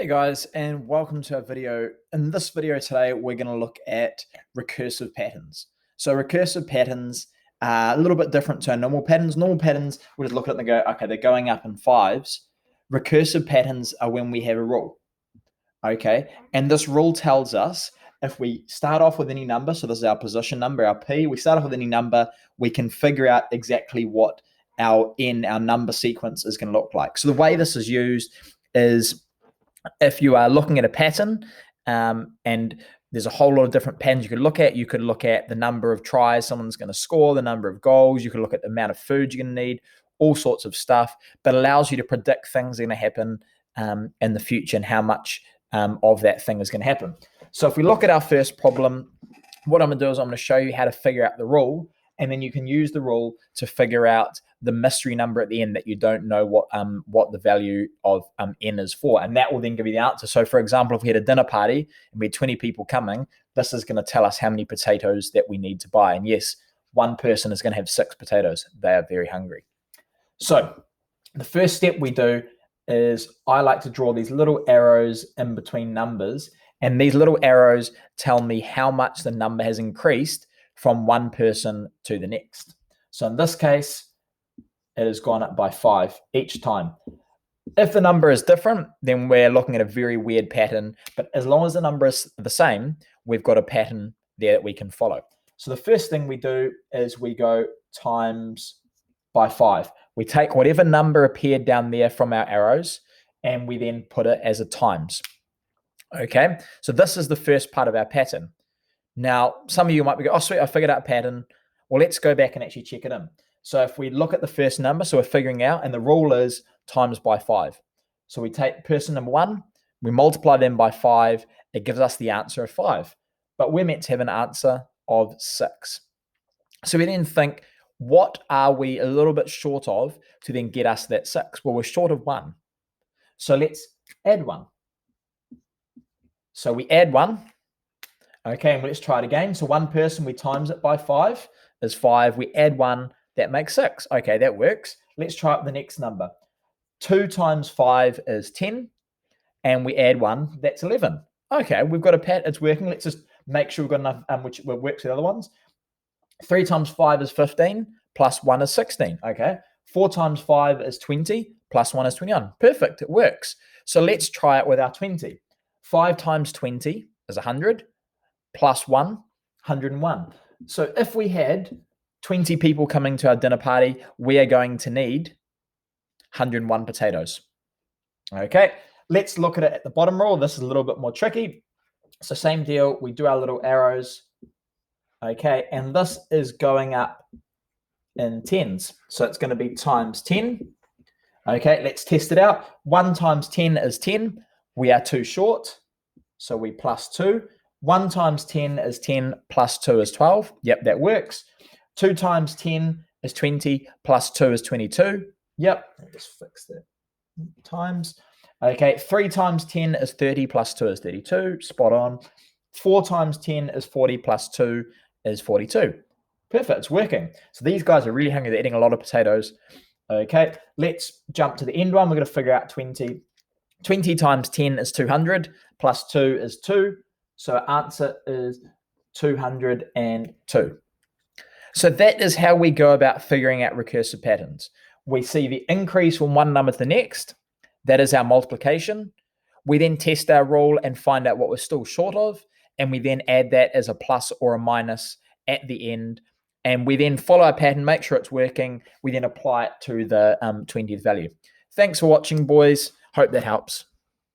Hey guys, and welcome to our video. In this video today, we're going to look at recursive patterns. So recursive patterns are a little bit different to our normal patterns. Normal patterns, we just look at it and go, okay, they're going up in fives. Recursive patterns are when we have a rule, okay? And this rule tells us if we start off with any number, so this is our position number, our P, we start off with any number, we can figure out exactly what our number sequence is going to look like. So the way this is used is if you are looking at a pattern and there's a whole lot of different patterns you could look at the number of tries someone's going to score, the number of goals, you could look at the amount of food you're going to need, all sorts of stuff, but allows you to predict things are going to happen in the future and how much of that thing is going to happen. So if we look at our first problem, what I'm going to do is I'm going to show you how to figure out the rule, and then you can use the rule to figure out the mystery number at the end that you don't know what the value of n is for, and that will then give you the answer. So for example, if we had a dinner party and we had 20 people coming, this is going to tell us how many potatoes that we need to buy. And yes, one person is going to have 6 potatoes. They are very hungry. So the first step we do is I like to draw these little arrows in between numbers, and these little arrows tell me how much the number has increased from one person to the next. So in this case, it has gone up by 5 each time. If the number is different, then we're looking at a very weird pattern. But as long as the number is the same, we've got a pattern there that we can follow. So the first thing we do is we go times by 5. We take whatever number appeared down there from our arrows, and we then put it as a times. Okay, so this is the first part of our pattern. Now, some of you might be going, oh, sweet, I figured out a pattern. Well, let's go back and actually check it in. So if we look at the first number, so we're figuring out, and the rule is times by 5. So we take person number 1, we multiply them by 5, it gives us the answer of 5. But we're meant to have an answer of 6. So we then think, what are we a little bit short of to then get us that 6? Well, we're short of 1. So let's add 1. So we add 1. Okay, and let's try it again. So one person, we times it by 5 is 5. We add 1, that makes 6. Okay, that works. Let's try out the next number. 2 times 5 is 10, and we add 1, that's 11. Okay, we've got a pattern, it's working. Let's just make sure we've got enough, which works with the other ones. 3 times 5 is 15, plus 1 is 16. Okay, 4 times 5 is 20, plus 1 is 21. Perfect, it works. So let's try it with our 20. 5 times 20 is 100. Plus 1, 101. So if we had 20 people coming to our dinner party, we are going to need 101 potatoes. Okay, let's look at it at the bottom row. This is a little bit more tricky. So same deal, we do our little arrows. Okay, and this is going up in tens. So it's going to be times 10. Okay, let's test it out. 1 times 10 is 10. We are 2 short, so we plus 2. 1 times 10 is 10, plus 2 is 12. Yep, that works. 2 times 10 is 20, plus 2 is 22. Yep, I'll just fix that. Times. Okay, 3 times 10 is 30, plus 2 is 32. Spot on. 4 times 10 is 40, plus 2 is 42. Perfect, it's working. So these guys are really hungry. They're eating a lot of potatoes. Okay, let's jump to the end one. We're going to figure out 20. 20 times 10 is 200, plus 2 is 2. So our answer is 202. So that is how we go about figuring out recursive patterns. We see the increase from one number to the next. That is our multiplication. We then test our rule and find out what we're still short of. And we then add that as a plus or a minus at the end. And we then follow our pattern, make sure it's working. We then apply it to the 20th value. Thanks for watching, boys. Hope that helps.